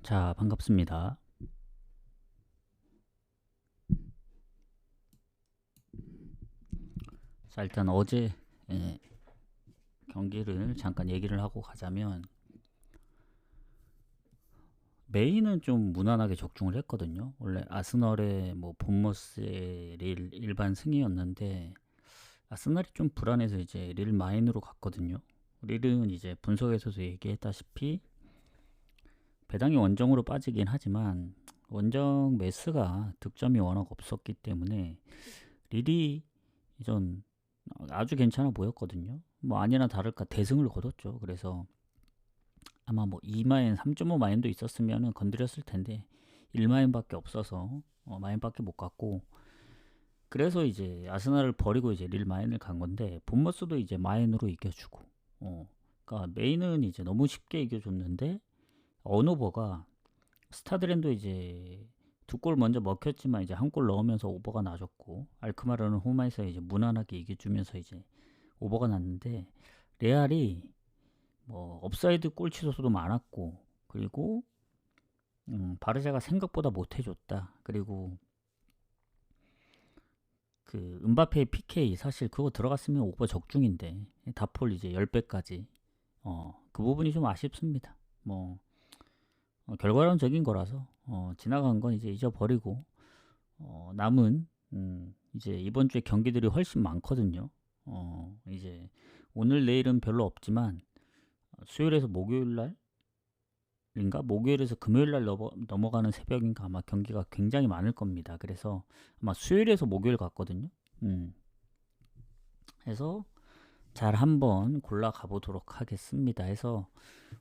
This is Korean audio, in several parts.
자, 반갑습니다. 자, 일단 어제 예, 경기를 잠깐 얘기를 하고 가자면 메인은 좀 무난하게 적중을 했거든요. 원래 아스널의 뭐 본머스의 릴 일반 승이었는데 아스널이 좀 불안해서 이제 릴 마인으로 갔거든요. 릴은 이제 분석에서도 얘기했다시피 배당이 원정으로 빠지긴 하지만 원정 메스가 득점이 워낙 없었기 때문에 릴이 이전 아주 괜찮아 보였거든요. 뭐 아니나 다를까 대승을 거뒀죠. 그래서 아마 뭐 2마인, 3.5 마인도 있었으면 건드렸을 텐데 1마인밖에 없어서 마인밖에 못 갔고, 그래서 이제 아스날을 버리고 이제 릴 마인을 간 건데 본머스도 이제 마인으로 이겨주고, 그러니까 메인은 이제 너무 쉽게 이겨줬는데 언오버가 스타드랜도 이제 2골 먼저 먹혔지만 이제 1골 넣으면서 오버가 나줬고, 알크마르는 홈에서 이제 무난하게 이겨주면서 이제 오버가 났는데, 레알이 뭐 업사이드 골 취소수도 많았고, 그리고 바르샤가 생각보다 못해줬다. 그리고 그 은바페의 PK 사실 그거 들어갔으면 오버 적중인데 다폴 이제 10배까지 그 부분이 좀 아쉽습니다. 뭐 결과론적인 거라서 지나간 건 이제 잊어버리고 남은 이제 이번 주에 경기들이 훨씬 많거든요. 이제 오늘 내일은 별로 없지만 수요일에서 목요일날인가 목요일에서 금요일날 넘어가는 새벽인가 아마 경기가 굉장히 많을 겁니다. 그래서 아마 수요일에서 목요일 같거든요. 해서 잘 한번 골라 가보도록 하겠습니다. 해서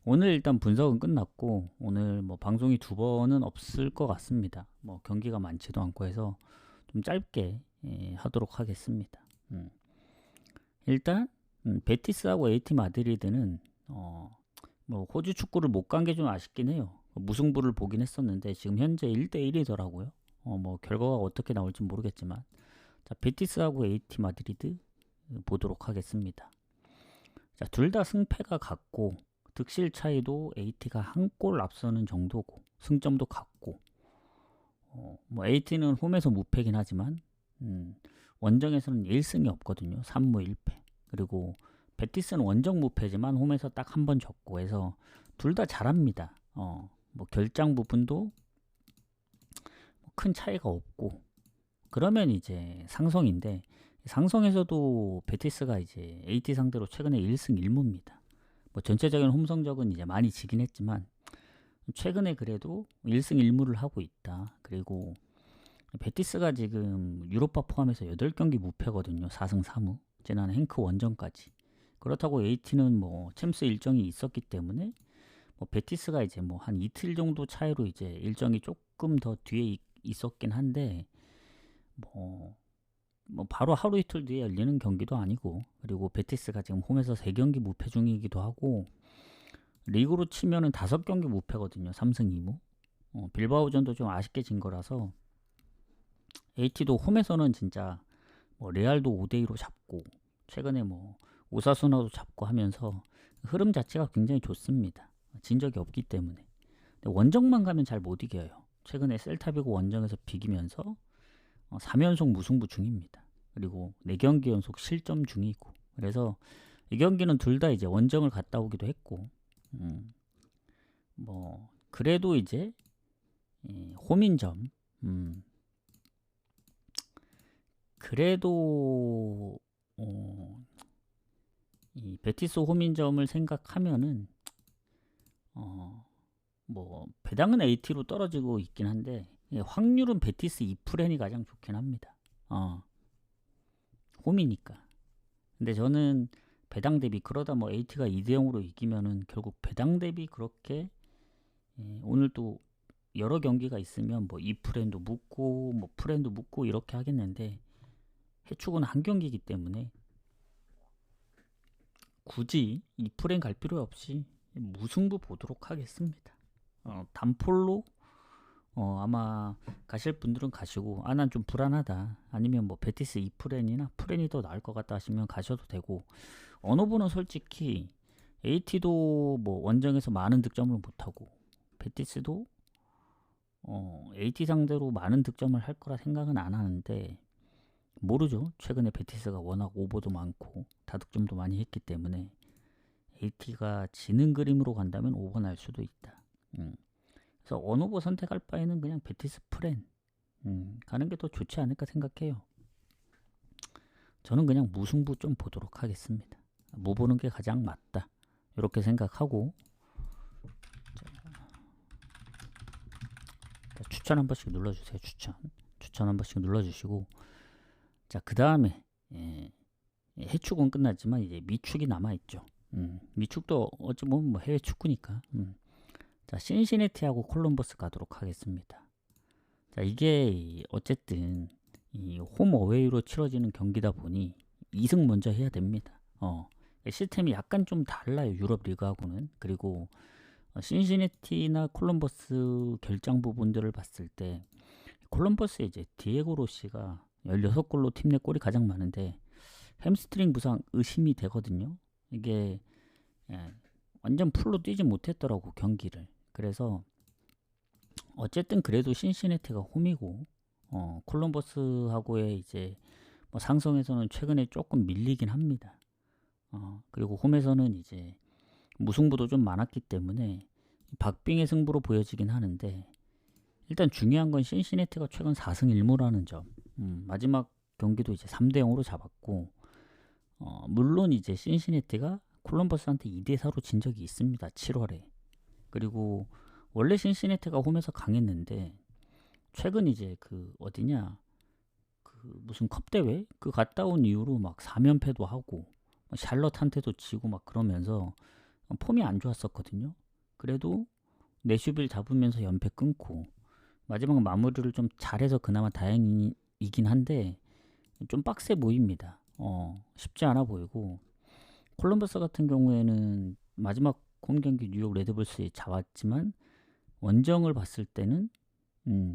오늘 일단 분석은 끝났고, 오늘 뭐 방송이 2번은 없을 것 같습니다. 뭐 경기가 많지도 않고 해서 좀 짧게 하도록 하겠습니다. 일단 베티스하고 AT 마드리드는 뭐 호주 축구를 못 간 게 좀 아쉽긴 해요. 무승부를 보긴 했었는데 지금 현재 1대1이더라고요. 뭐 결과가 어떻게 나올지 모르겠지만, 자, 베티스하고 AT 마드리드 보도록 하겠습니다. 자, 둘 다 승패가 같고 득실 차이도 AT가 한 골 앞서는 정도고 승점도 같고, 뭐 AT는 홈에서 무패긴 하지만 원정에서는 1승이 없거든요. 3무 1패. 그리고 베티스는 원정 무패지만 홈에서 딱 한 번 졌고 해서 둘 다 잘합니다. 뭐 결장 부분도 큰 차이가 없고, 그러면 이제 상성인데, 상성에서도 베티스가 이제 AT 상대로 최근에 1승 1무입니다. 뭐 전체적인 홈 성적은 이제 많이 지긴 했지만 최근에 그래도 1승 1무를 하고 있다. 그리고 베티스가 지금 유로파 포함해서 8경기 무패거든요. 4승 3무. 지난 행크 원정까지. 그렇다고 AT는 뭐 챔스 일정이 있었기 때문에 뭐 베티스가 이제 뭐 한 이틀 정도 차이로 이제 일정이 조금 더 뒤에 있었긴 한데, 뭐 바로 하루 이틀 뒤에 열리는 경기도 아니고, 그리고 베티스가 지금 홈에서 3경기 무패 중이기도 하고, 리그로 치면은 5경기 무패거든요. 3승 2무. 빌바오전도 좀 아쉽게 진 거라서 AT도 홈에서는 진짜 뭐 레알도 5대2로 잡고, 최근에 뭐 오사수나도 잡고 하면서 흐름 자체가 굉장히 좋습니다. 진 적이 없기 때문에. 근데 원정만 가면 잘 못 이겨요. 최근에 셀타비고 원정에서 비기면서 3연속 무승부 중입니다. 그리고 4경기 연속 실점 중이고, 그래서 이 경기는 둘 다 이제 원정을 갔다 오기도 했고, 뭐 그래도 이제 홈인점, 그래도 이 베티스 홈인점을 생각하면은 뭐 배당은 AT로 떨어지고 있긴 한데 확률은 베티스 2프렌이 가장 좋긴 합니다. 홈이니까. 근데 저는 배당 대비, 그러다 뭐 AT가 2대0으로 이기면은 결국 배당 대비 그렇게 오늘 또 여러 경기가 있으면 뭐 2프렌도 묻고 뭐 프렌도 묻고 이렇게 하겠는데, 해축은 한 경기이기 때문에 굳이 2프렌 갈 필요 없이 무승부 보도록 하겠습니다. 단폴로 아마 가실 분들은 가시고, 난 좀 불안하다, 아니면 뭐 베티스 2프렌이나 프렌이 더 나을 것 같다 하시면 가셔도 되고, 어느 분은 솔직히 AT도 뭐 원정에서 많은 득점을 못하고 베티스도 AT 상대로 많은 득점을 할 거라 생각은 안 하는데 모르죠. 최근에 베티스가 워낙 오버도 많고 다득점도 많이 했기 때문에 AT가 지는 그림으로 간다면 오버 날 수도 있다. 그래서 원오버 선택할 바에는 그냥 베티스 프렌 가는 게 더 좋지 않을까 생각해요. 저는 그냥 무승부 좀 보도록 하겠습니다. 뭐 보는 게 가장 맞다. 이렇게 생각하고 추천 한 번씩 눌러주세요. 추천 한 번씩 눌러주시고 자, 그 다음에 해축은 끝났지만 이제 미축이 남아있죠. 미축도 어찌 보면 뭐 해외 축구니까. 자, 신시내티하고 콜럼버스 가도록 하겠습니다. 자, 이게 어쨌든 이 홈 어웨이로 치러지는 경기다 보니 2승 먼저 해야 됩니다. 시스템이 약간 좀 달라요. 유럽 리그하고는. 그리고 신시내티나 콜럼버스 결장 부분들을 봤을 때 콜럼버스에 이제 디에고 로시가 16골로 팀 내 골이 가장 많은데 햄스트링 부상 의심이 되거든요. 이게 완전 풀로 뛰지 못했더라고 경기를. 그래서 어쨌든 그래도 신시내티가 홈이고 콜럼버스하고의 이제 뭐 상성에서는 최근에 조금 밀리긴 합니다. 그리고 홈에서는 이제 무승부도 좀 많았기 때문에 박빙의 승부로 보여지긴 하는데 일단 중요한 건 신시내티가 최근 4승 1무라는 점. 마지막 경기도 이제 3대 0으로 잡았고 물론 이제 신시내티가 콜럼버스한테 2대 4로 진 적이 있습니다. 7월에. 그리고 원래 신시내티가 홈에서 강했는데 최근 이제 그 어디냐 그 무슨 컵 대회 그 갔다 온 이후로 막 4연패도 하고 샬럿한테도 지고 막 그러면서 폼이 안 좋았었거든요. 그래도 내슈빌 잡으면서 연패 끊고 마지막 마무리를 좀 잘해서 그나마 다행이긴 한데 좀 빡세 보입니다. 쉽지 않아 보이고 콜럼버스 같은 경우에는 마지막 홈 경기 뉴욕 레드불스에 잡았지만 원정을 봤을 때는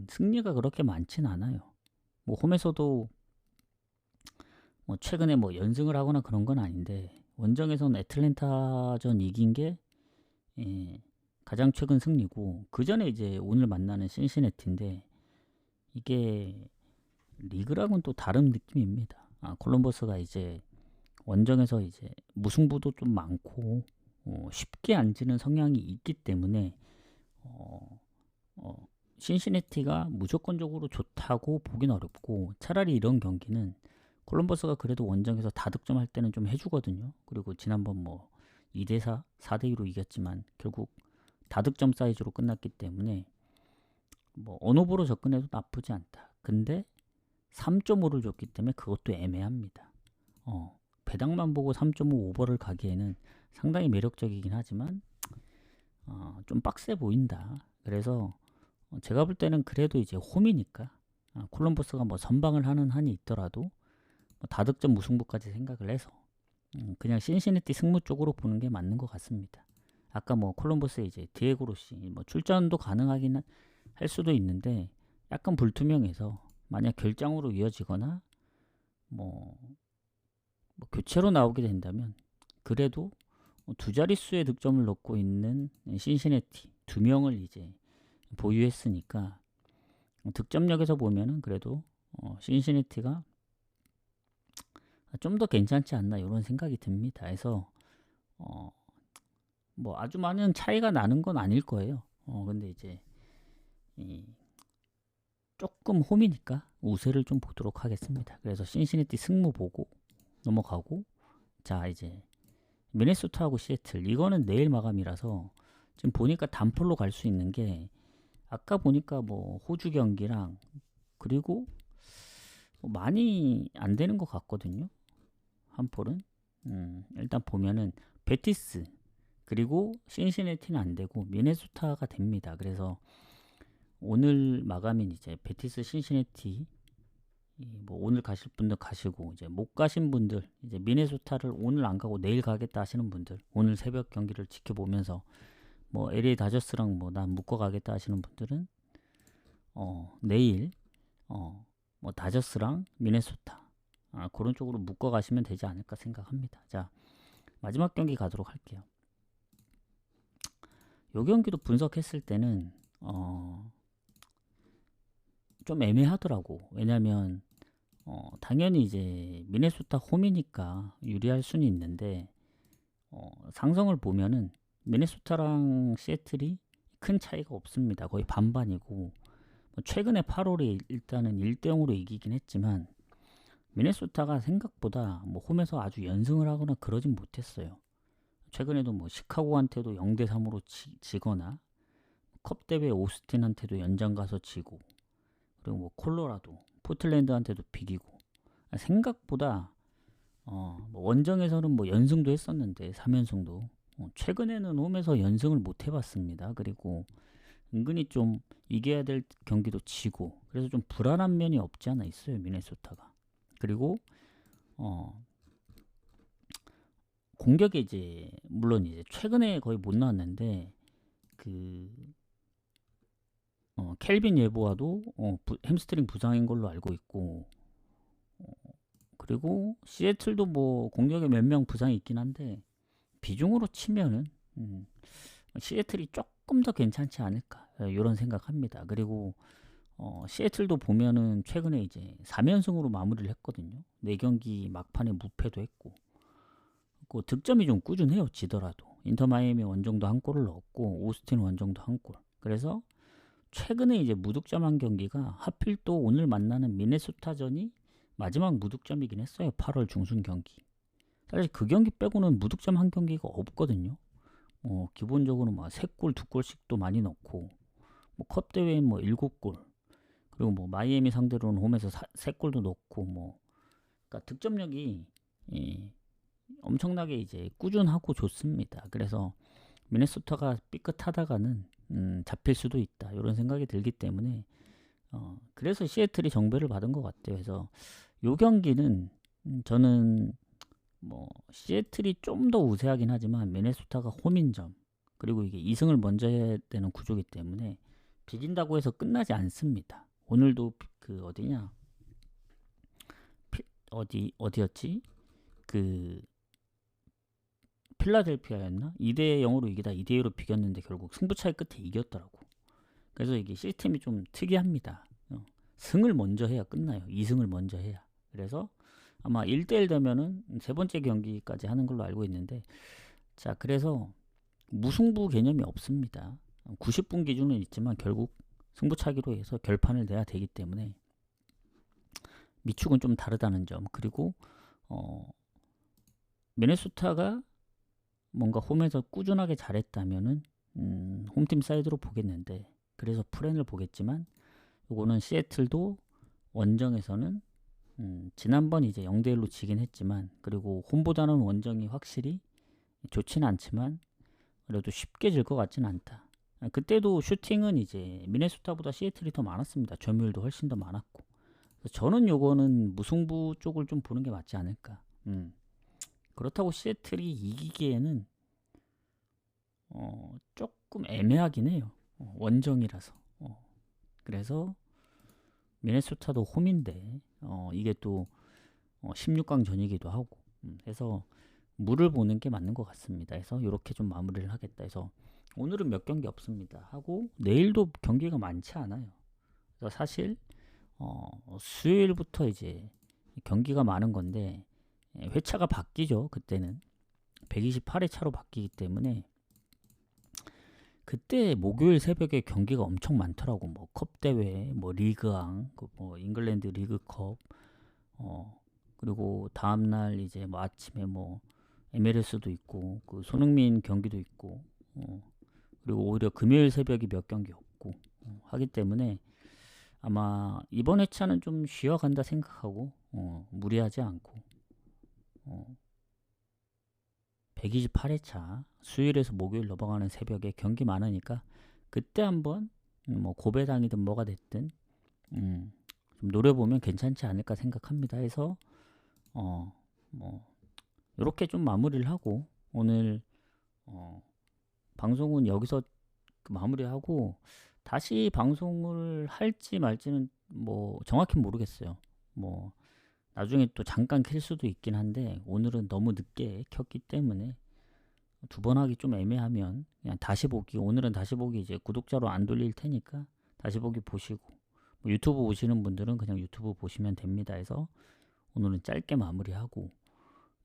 승리가 그렇게 많진 않아요. 뭐 홈에서도 뭐 최근에 뭐 연승을 하거나 그런 건 아닌데 원정에서는 애틀랜타전 이긴 게 가장 최근 승리고 그 전에 이제 오늘 만나는 신시내티인데 이게 리그랑은 또 다른 느낌입니다. 콜럼버스가 이제 원정에서 이제 무승부도 좀 많고 쉽게 안 지는 성향이 있기 때문에 신시내티가 무조건적으로 좋다고 보긴 어렵고 차라리 이런 경기는 콜럼버스가 그래도 원정에서 다득점할 때는 좀 해주거든요. 그리고 지난번 뭐 2대4, 4대2로 이겼지만 결국 다득점 사이즈로 끝났기 때문에 뭐 언오버로 접근해도 나쁘지 않다. 근데 3.5를 줬기 때문에 그것도 애매합니다. 배당만 보고 3.5 오버를 가기에는 상당히 매력적이긴 하지만 좀 빡세 보인다. 그래서 제가 볼 때는 그래도 이제 홈이니까 콜럼버스가 뭐 선방을 하는 한이 있더라도 뭐 다득점 무승부까지 생각을 해서 그냥 신시내티 승무 쪽으로 보는 게 맞는 것 같습니다. 아까 뭐 콜럼버스에 이제 디에고 로시 뭐 출전도 가능하긴 할 수도 있는데 약간 불투명해서 만약 결장으로 이어지거나 뭐 교체로 나오게 된다면 그래도 두 자릿수의 득점을 넣고 있는 신시내티 2명을 이제 보유했으니까 득점력에서 보면은 그래도 신시내티가 좀 더 괜찮지 않나 이런 생각이 듭니다. 그래서 뭐 아주 많은 차이가 나는 건 아닐 거예요. 근데 이제 조금 홈이니까 우세를 좀 보도록 하겠습니다. 그래서 신시내티 승무 보고 넘어가고 자 이제 미네소타하고 시애틀 이거는 내일 마감이라서 지금 보니까 단폴로 갈 수 있는 게 아까 보니까 뭐 호주 경기랑 그리고 뭐 많이 안 되는 것 같거든요. 한 폴은 일단 보면은 베티스 그리고 신시내티는 안 되고 미네소타가 됩니다. 그래서 오늘 마감인 이제 베티스 신시내티 뭐 오늘 가실 분들 가시고 이제 못 가신 분들 이제 미네소타를 오늘 안 가고 내일 가겠다 하시는 분들 오늘 새벽 경기를 지켜보면서 뭐 LA 다저스랑 뭐 난 묶어 가겠다 하시는 분들은 내일 뭐 다저스랑 미네소타 그런 쪽으로 묶어 가시면 되지 않을까 생각합니다. 자 마지막 경기 가도록 할게요. 요 경기도 분석했을 때는 좀 애매하더라고. 왜냐면 당연히 이제 미네소타 홈이니까 유리할 수는 있는데 상성을 보면은 미네소타랑 시애틀이 큰 차이가 없습니다. 거의 반반이고 최근에 8월에 일단은 1대 0으로 이기긴 했지만 미네소타가 생각보다 뭐 홈에서 아주 연승을 하거나 그러진 못했어요. 최근에도 뭐 시카고한테도 0대 3으로 지거나 컵 대회 오스틴한테도 연장 가서 지고 그리고 뭐 콜로라도 포틀랜드한테도 비기고 생각보다 뭐 원정에서는 뭐 연승도 했었는데 3연승도 최근에는 홈에서 연승을 못 해봤습니다. 그리고 은근히 좀 이겨야 될 경기도 지고 그래서 좀 불안한 면이 없지 않아 있어요 미네소타가. 그리고 공격에 이제 물론 이제 최근에 거의 못 나왔는데 그 켈빈 예보와도 햄스트링 부상인 걸로 알고 있고 그리고 시애틀도 뭐 공격에 몇 명 부상이 있긴 한데 비중으로 치면은 시애틀이 조금 더 괜찮지 않을까 이런 생각합니다. 그리고 시애틀도 보면은 최근에 이제 3연승으로 마무리를 했거든요. 4경기 막판에 무패도 했고 그 득점이 좀 꾸준해요. 지더라도 인터 마이애미 원정도 한 골을 넣었고 오스틴 원정도 한 골. 그래서 최근에 이제 무득점 한 경기가 하필 또 오늘 만나는 미네소타전이 마지막 무득점이긴 했어요. 8월 중순 경기. 사실 그 경기 빼고는 무득점 한 경기가 없거든요. 기본적으로 막 3골, 2골씩도 많이 넣고 뭐 컵 대회에 뭐 7골 그리고 뭐 마이애미 상대로는 홈에서 3골도 넣고 뭐 그러니까 득점력이 엄청나게 이제 꾸준하고 좋습니다. 그래서 미네소타가 삐끗하다가는 잡힐 수도 있다 이런 생각이 들기 때문에 그래서 시애틀이 정배를 받은 것 같아요. 그래서 요 경기는 저는 뭐 시애틀이 좀 더 우세하긴 하지만 미네소타가 홈인 점 그리고 이게 2승을 먼저 해야 되는 구조이기 때문에 비긴다고 해서 끝나지 않습니다. 오늘도 그 어디냐 어디였지 그 필라델피아였나 2대 0으로 이기다 2대 2로 비겼는데 결국 승부차이 끝에 이겼더라고. 그래서 이게 시스템이 좀 특이합니다. 승을 먼저 해야 끝나요. 2승을 먼저 해야. 그래서 아마 1대1 되면은 세 번째 경기까지 하는 걸로 알고 있는데 자 그래서 무승부 개념이 없습니다. 90분 기준은 있지만 결국 승부차기로 해서 결판을 내야 되기 때문에 미축은 좀 다르다는 점 그리고 미네소타가 뭔가 홈에서 꾸준하게 잘했다면은 홈팀 사이드로 보겠는데 그래서 프렌을 보겠지만 요거는 시애틀도 원정에서는 지난번 이제 0대1로 지긴 했지만 그리고 홈보다는 원정이 확실히 좋지는 않지만 그래도 쉽게 질 것 같지는 않다. 그때도 슈팅은 이제 미네소타보다 시애틀이 더 많았습니다. 점유율도 훨씬 더 많았고 저는 요거는 무승부 쪽을 좀 보는 게 맞지 않을까. 그렇다고 시애틀이 이기기에는 조금 애매하긴 해요. 원정이라서. 그래서 미네소타도 홈인데 이게 또 16강 전이기도 하고 해서 물을 보는 게 맞는 것 같습니다. 해서 이렇게 좀 마무리를 하겠다 해서 오늘은 몇 경기 없습니다 하고 내일도 경기가 많지 않아요. 그래서 사실 수요일부터 이제 경기가 많은 건데 회차가 바뀌죠. 그때는 128회 차로 바뀌기 때문에 그때 목요일 새벽에 경기가 엄청 많더라고. 뭐 컵 대회, 뭐 리그왕, 뭐 잉글랜드 리그컵, 그리고 다음 날 이제 뭐 아침에 뭐 MLS도 있고, 그 손흥민 경기도 있고, 그리고 오히려 금요일 새벽이 몇 경기 없고 하기 때문에 아마 이번 회차는 좀 쉬어간다 생각하고 무리하지 않고 128회차 수요일에서 목요일 넘어가는 새벽에 경기 많으니까 그때 한번 뭐 고배당이든 뭐가 됐든 좀 노려보면 괜찮지 않을까 생각합니다. 해서 뭐 이렇게 좀 마무리를 하고 오늘 방송은 여기서 마무리하고 다시 방송을 할지 말지는 뭐 정확히 모르겠어요. 뭐 나중에 또 잠깐 켤 수도 있긴 한데 오늘은 너무 늦게 켰기 때문에 두 번 하기 좀 애매하면 그냥 다시 보기 오늘은 다시 보기 이제 구독자로 안 돌릴 테니까 다시 보기 보시고 뭐 유튜브 보시는 분들은 그냥 유튜브 보시면 됩니다 해서 오늘은 짧게 마무리하고,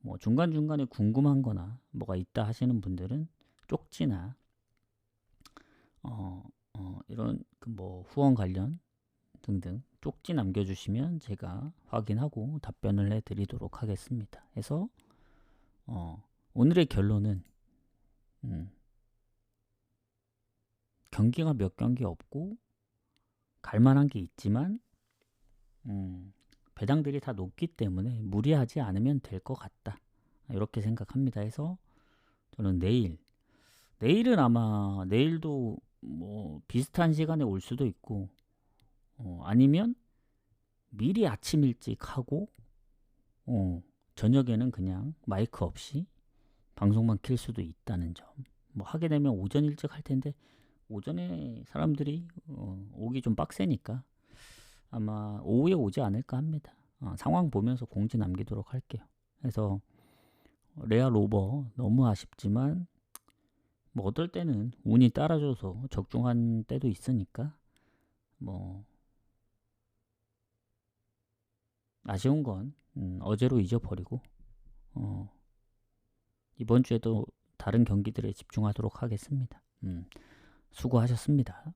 뭐 중간중간에 궁금한 거나 뭐가 있다 하시는 분들은 쪽지나 이런 그 뭐 후원 관련 등등 쪽지 남겨주시면 제가 확인하고 답변을 해드리도록 하겠습니다. 해서 오늘의 결론은 경기가 몇 경기 없고 갈만한 게 있지만 배당들이 다 높기 때문에 무리하지 않으면 될 것 같다, 이렇게 생각합니다. 해서 저는 내일은 아마 내일도 뭐 비슷한 시간에 올 수도 있고, 아니면 미리 아침 일찍 하고 저녁에는 그냥 마이크 없이 방송만 킬 수도 있다는 점. 뭐 하게 되면 오전 일찍 할 텐데 오전에 사람들이 오기 좀 빡세니까 아마 오후에 오지 않을까 합니다. 상황 보면서 공지 남기도록 할게요. 그래서 레알 오버 너무 아쉽지만 뭐 어떨 때는 운이 따라줘서 적중한 때도 있으니까 뭐 아쉬운 건 어제로 잊어버리고 이번 주에도 다른 경기들에 집중하도록 하겠습니다. 수고하셨습니다.